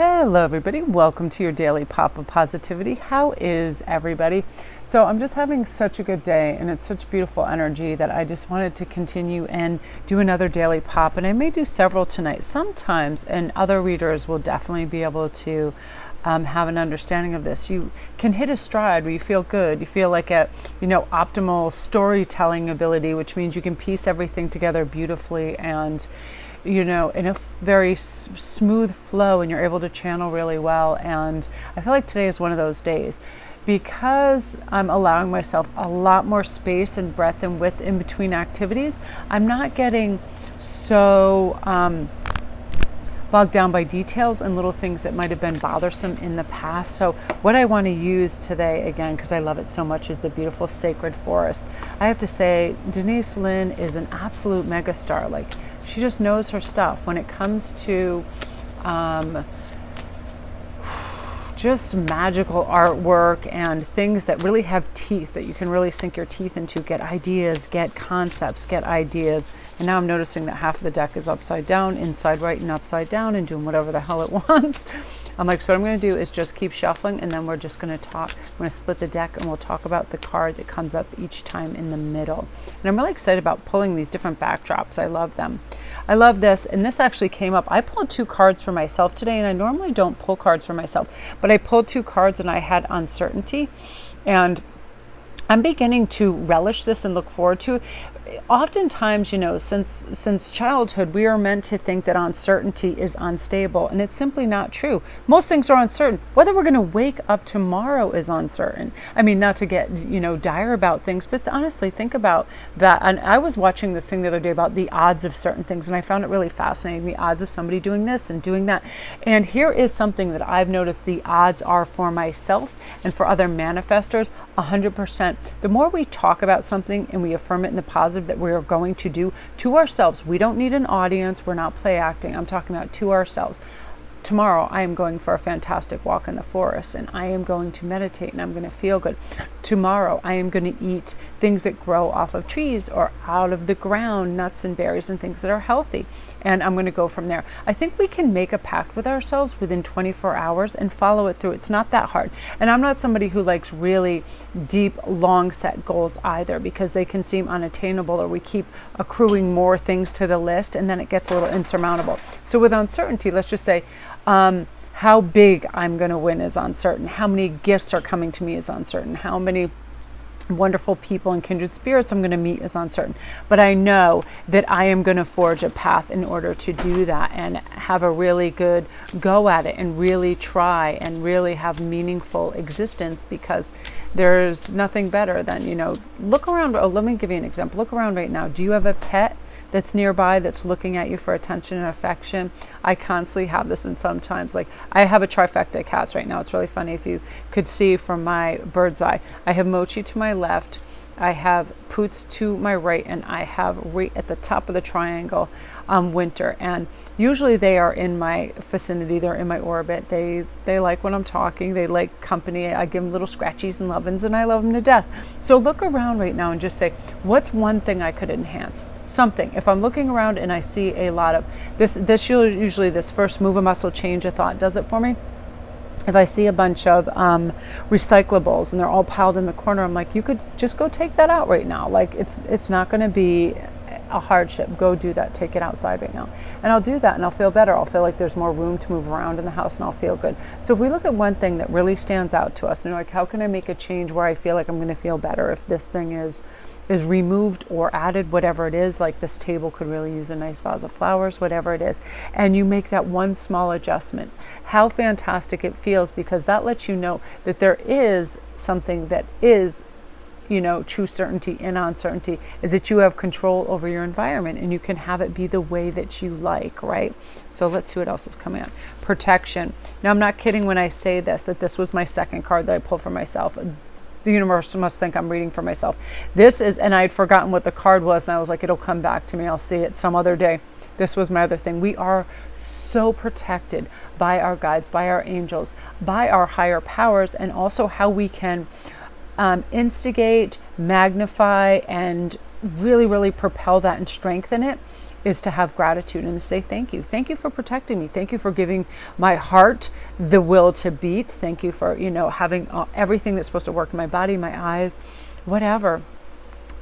Hello everybody, welcome to your daily pop of positivity. How is everybody? So I'm just having such a good day and it's such beautiful energy that I just wanted to continue and do another daily pop, and I may do several tonight sometimes, and other readers will definitely be able to have an understanding of this. You can hit a stride where you feel good, you feel like a optimal storytelling ability, which means you can piece everything together beautifully and in a very smooth flow, and you're able to channel really well. And I feel like today is one of those days because I'm allowing myself a lot more space and breadth and width in between activities. I'm not getting so bogged down by details and little things that might have been bothersome in the past. So what I want to use today, again, because I love it so much, is the beautiful sacred forest. I have to say, Denise Linn is an absolute megastar. Like, she just knows her stuff when it comes to just magical artwork and things that really have teeth that you can really sink your teeth into, get ideas, get concepts, get ideas. And now I'm noticing that half of the deck is upside down, inside right and upside down, and doing whatever the hell it wants. I'm like, so what I'm going to do is just keep shuffling, and then we're just going to talk. I'm going to split the deck and we'll talk about the card that comes up each time in the middle. And I'm really excited about pulling these different backdrops. I love them. I love this, and this actually came up. I pulled 2 cards for myself today, and I normally don't pull cards for myself, but I pulled 2 cards and I had uncertainty, and I'm beginning to relish this and look forward to it. Oftentimes, since childhood, we are meant to think that uncertainty is unstable, and it's simply not true. Most things are uncertain. Whether we're going to wake up tomorrow is uncertain. I mean, not to get, dire about things, but to honestly think about that. And I was watching this thing the other day about the odds of certain things, and I found it really fascinating, the odds of somebody doing this and doing that. And here is something that I've noticed the odds are for myself and for other manifestors, 100%. The more we talk about something and we affirm it in the positive that we are going to do to ourselves, we don't need an audience, we're not play acting, I'm talking about to ourselves. Tomorrow I am going for a fantastic walk in the forest, and I am going to meditate, and I'm going to feel good. Tomorrow I am going to eat things that grow off of trees or out of the ground, nuts and berries and things that are healthy, and I'm going to go from there. I think we can make a pact with ourselves within 24 hours and follow it through. It's not that hard. And I'm not somebody who likes really deep, long set goals either, because they can seem unattainable, or we keep accruing more things to the list and then it gets a little insurmountable. So with uncertainty, let's just say, how big I'm going to win is uncertain. How many gifts are coming to me is uncertain. How many wonderful people and kindred spirits I'm going to meet is uncertain. But I know that I am going to forge a path in order to do that and have a really good go at it and really try and really have meaningful existence, because there's nothing better than, look around. Oh, let me give you an example. Look around right now. Do you have a pet that's nearby that's looking at you for attention and affection? I constantly have this, and sometimes, like, I have a trifecta of cats right now. It's really funny if you could see from my bird's eye. I have Mochi to my left, I have Poots to my right, and I have right at the top of the triangle Winter. And usually they are in my vicinity, they're in my orbit. They like when I'm talking, they like company. I give them little scratchies and lovin's, and I love them to death. So look around right now and just say, what's one thing I could enhance? Something. If I'm looking around and I see a lot of this usually this first move a muscle, change a thought does it for me. If I see a bunch of recyclables and they're all piled in the corner, I'm like, you could just go take that out right now. Like, it's not going to be a hardship. Go do that. Take it outside right now. And I'll do that, and I'll feel better. I'll feel like there's more room to move around in the house, and I'll feel good. So if we look at one thing that really stands out to us, and like, how can I make a change where I feel like I'm going to feel better if this thing is removed or added, whatever it is. Like, this table could really use a nice vase of flowers, whatever it is. And you make that one small adjustment. How fantastic it feels, because that lets you know that there is something that is, true certainty in uncertainty, is that you have control over your environment and you can have it be the way that you like, right? So let's see what else is coming up. Protection. Now, I'm not kidding when I say this, that this was my second card that I pulled for myself. The universe must think I'm reading for myself. This is, and I had forgotten what the card was, and I was like, it'll come back to me. I'll see it some other day. This was my other thing. We are so protected by our guides, by our angels, by our higher powers, and also how we can instigate, magnify, and really, really propel that and strengthen it is to have gratitude and to say thank you. Thank you for protecting me. Thank you for giving my heart the will to beat. Thank you for, having everything that's supposed to work in my body, my eyes, whatever.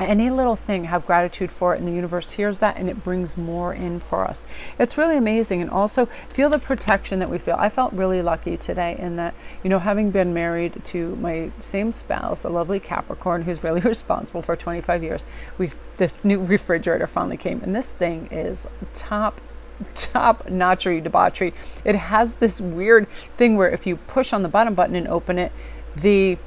Any little thing, have gratitude for it, and the universe hears that and it brings more in for us. It's really amazing. And also feel the protection that we feel. I felt really lucky today in that, having been married to my same spouse, a lovely Capricorn who's really responsible for 25 years, this new refrigerator finally came, and this thing is top notchery debauchery. It has this weird thing where if you push on the bottom button and open it, the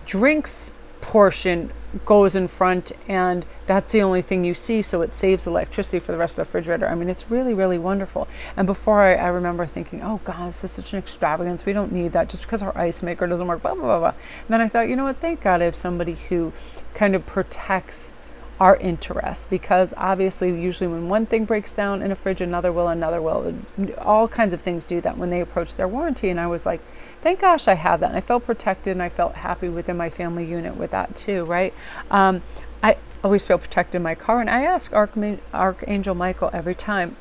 drinks portion goes in front, and that's the only thing you see, so it saves electricity for the rest of the refrigerator. I mean, it's really, really wonderful. And before I remember thinking, oh God, this is such an extravagance, we don't need that just because our ice maker doesn't work, blah, blah, blah, blah. And then I thought, you know what, thank God I have somebody who kind of protects our interests, because obviously usually when one thing breaks down in a fridge, another will. All kinds of things do that when they approach their warranty. And I was like, thank gosh I have that. And I felt protected, and I felt happy within my family unit with that too, right? I always feel protected in my car, and I ask Archangel Michael every time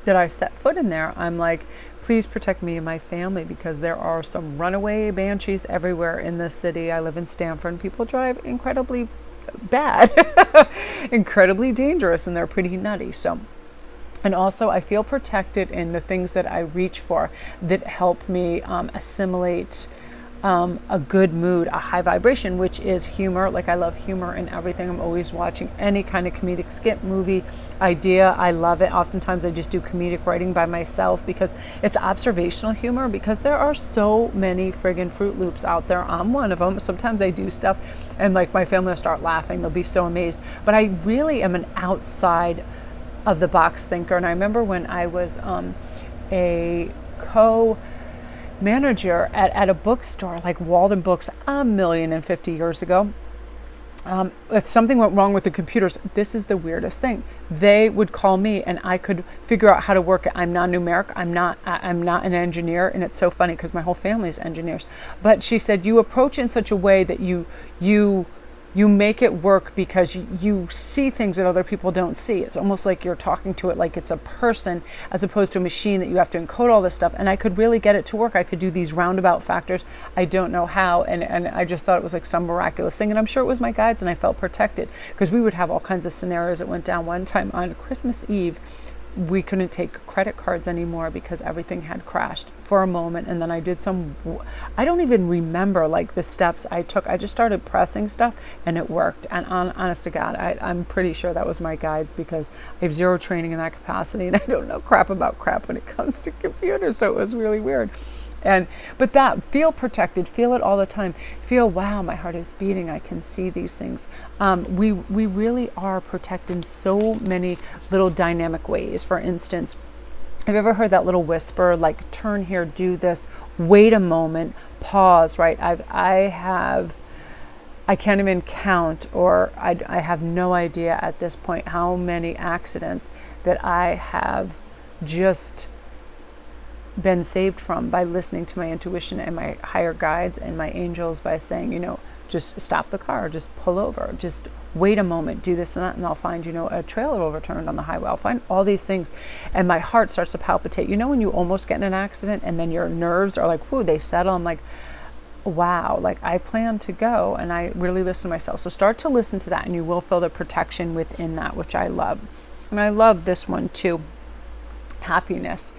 that I set foot in there. I'm like, please protect me and my family, because there are some runaway banshees everywhere in this city. I live in Stamford, and people drive incredibly bad, incredibly dangerous, and they're pretty nutty. So, and also I feel protected in the things that I reach for that help me assimilate a good mood, a high vibration, which is humor. Like, I love humor in everything. I'm always watching any kind of comedic skit, movie, idea. I love it. Oftentimes I just do comedic writing by myself because it's observational humor, because there are so many friggin' Fruit Loops out there. I'm one of them. Sometimes I do stuff and like my family will start laughing. They'll be so amazed. But I really am an outside of the box thinker. And I remember when I was a manager at a bookstore like Walden Books 1,050 years ago. If something went wrong with the computers, this is the weirdest thing. They would call me and I could figure out how to work it. I'm non-numeric. I'm not an engineer. And it's so funny because my whole family is engineers. But she said, you approach it in such a way that you make it work, because you see things that other people don't see. It's almost like you're talking to it like it's a person, as opposed to a machine that you have to encode all this stuff. And I could really get it to work. I could do these roundabout factors. I don't know how. And I just thought it was like some miraculous thing. And I'm sure it was my guides, and I felt protected, because we would have all kinds of scenarios that went down. One time on Christmas Eve, we couldn't take credit cards anymore because everything had crashed for a moment. And then I did I don't even remember like the steps I took. I just started pressing stuff and it worked. And honest to God, I'm pretty sure that was my guides, because I have zero training in that capacity, and I don't know crap about crap when it comes to computers. So it was really weird. But that, feel protected, feel it all the time. Feel, wow, my heart is beating. I can see these things. We really are protected in so many little dynamic ways. For instance, have you ever heard that little whisper, like, turn here, do this, wait a moment, pause, right? I can't even count, or I have no idea at this point how many accidents that I have just been saved from by listening to my intuition and my higher guides and my angels, by saying, just stop the car, just pull over, just wait a moment, do this and that, and I'll find, a trailer overturned on the highway. I'll find all these things, and my heart starts to palpitate. When you almost get in an accident and then your nerves are like, whoo, they settle. I'm like, wow, like I plan to go, and I really listen to myself. So start to listen to that, and you will feel the protection within that, which I love. And I love this one too. Happiness,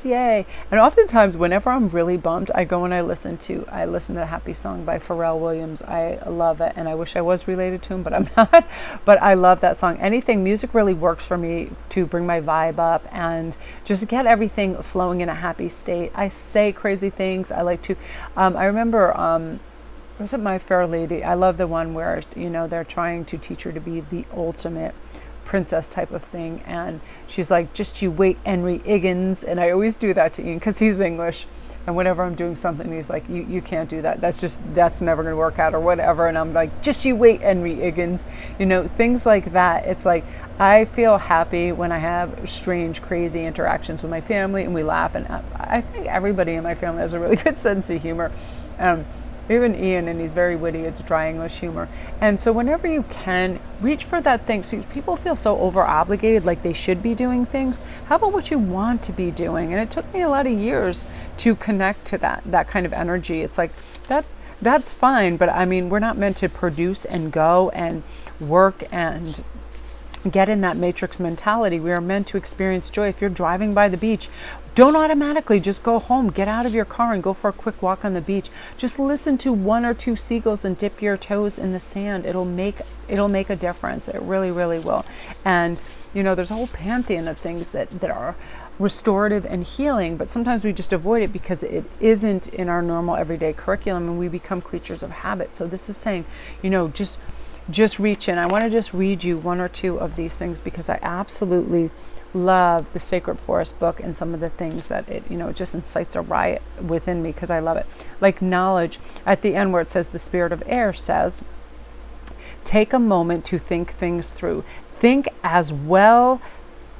yay. And oftentimes whenever I'm really bummed, I go and I listen to the Happy Song by Pharrell Williams. I love it, and I wish I was related to him, but I'm not. But I love that song. Music really works for me to bring my vibe up and just get everything flowing in a happy state. I say crazy things. I like to I remember was it My Fair Lady? I love the one where they're trying to teach her to be the ultimate princess type of thing, and she's like, just you wait, Henry Higgins. And I always do that to Ian because he's English, and whenever I'm doing something, he's like, you can't do that, that's never going to work out, or whatever. And I'm like, just you wait, Henry Higgins, things like that. It's like, I feel happy when I have strange, crazy interactions with my family and we laugh. And I think everybody in my family has a really good sense of humor. Even Ian, and he's very witty, it's dry English humor. And so whenever you can, reach for that thing. So people feel so over obligated, like they should be doing things. How about what you want to be doing? And it took me a lot of years to connect to that kind of energy. It's like that's fine, but I mean, we're not meant to produce and go and work and get in that matrix mentality. We are meant to experience joy. If you're driving by the beach, don't automatically just go home. Get out of your car and go for a quick walk on the beach. Just listen to one or two seagulls and dip your toes in the sand. It'll make a difference. It really, really will. And there's a whole pantheon of things that are restorative and healing, but sometimes we just avoid it because it isn't in our normal everyday curriculum, and we become creatures of habit. So this is saying, just reach in. I want to just read you one or two of these things because I absolutely love the Sacred Forest book and some of the things that it just incites a riot within me because I love it. Like knowledge, at the end where it says the spirit of air says, take a moment to think things through. Think as well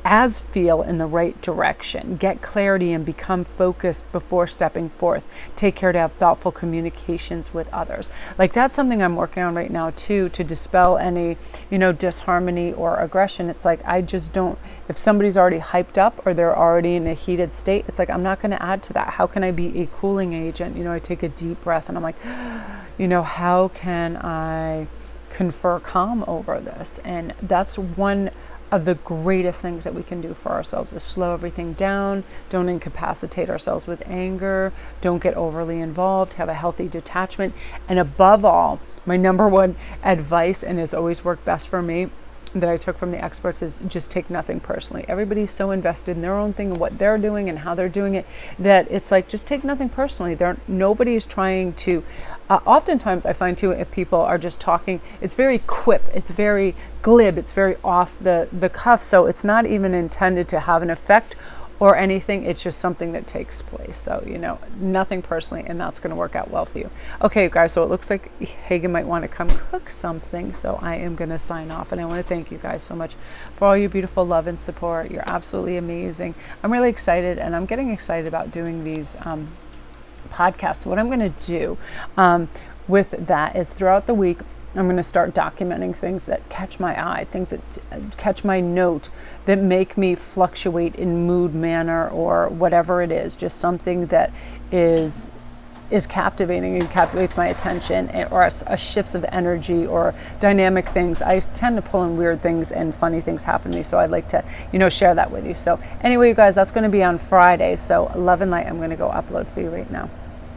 as feel in the right direction. Get clarity and become focused before stepping forth. Take care to have thoughtful communications with others. Like that's something I'm working on right now too, to dispel any, disharmony or aggression. It's like, I just don't, if somebody's already hyped up or they're already in a heated state, it's like, I'm not going to add to that. How can I be a cooling agent? I take a deep breath and I'm like, how can I confer calm over this? And that's one of the greatest things that we can do for ourselves is slow everything down. Don't incapacitate ourselves with anger. Don't get overly involved. Have a healthy detachment. And above all, my number one advice, and has always worked best for me, that I took from the experts, is just take nothing personally. Everybody's so invested in their own thing and what they're doing and how they're doing it that it's like, just take nothing personally. Nobody's trying to. Oftentimes I find too, if people are just talking, it's very quip, it's very glib, it's very off the cuff. So it's not even intended to have an effect or anything. It's just something that takes place. So, nothing personally, and that's going to work out well for you. Okay, guys, so it looks like Hagen might want to come cook something. So I am going to sign off, and I want to thank you guys so much for all your beautiful love and support. You're absolutely amazing. I'm really excited, and I'm getting excited about doing these podcasts. So what I'm going to do with that is throughout the week, I'm going to start documenting things that catch my eye, things that catch my note, that make me fluctuate in mood, manner, or whatever it is. Just something that is captivating and captivates my attention, or a shifts of energy or dynamic things. I tend to pull in weird things and funny things happen to me, so I'd like to share that with you. So anyway, you guys, that's going to be on Friday. So love and light, I'm going to go upload for you right now.